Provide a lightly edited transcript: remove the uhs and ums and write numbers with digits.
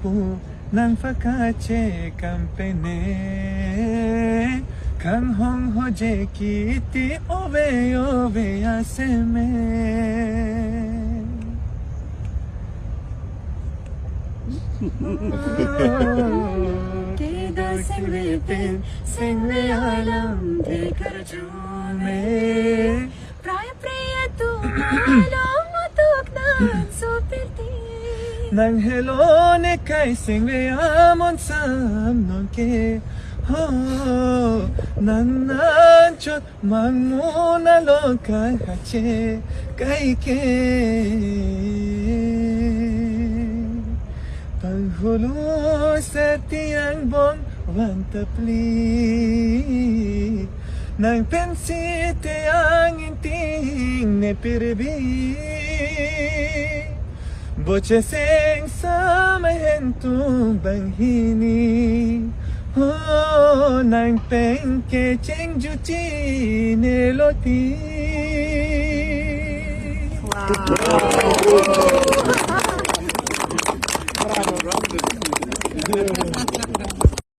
po ng fakache kampene Kang hong hoje kiti ove ove aseme Keda singve pin singve alam dekar jume Praya priya tu alam matuk nan supirti Nang hello ne kai singve amon sam non ke Oh, nan chot mang mo na lo kai hache kai ke Paghulo sa tiyang bong wantapli Nang pensite ang inting ne pirbi Boche sing sa mahentung banghini Oh, nang pengke cheng juti ne loti Wow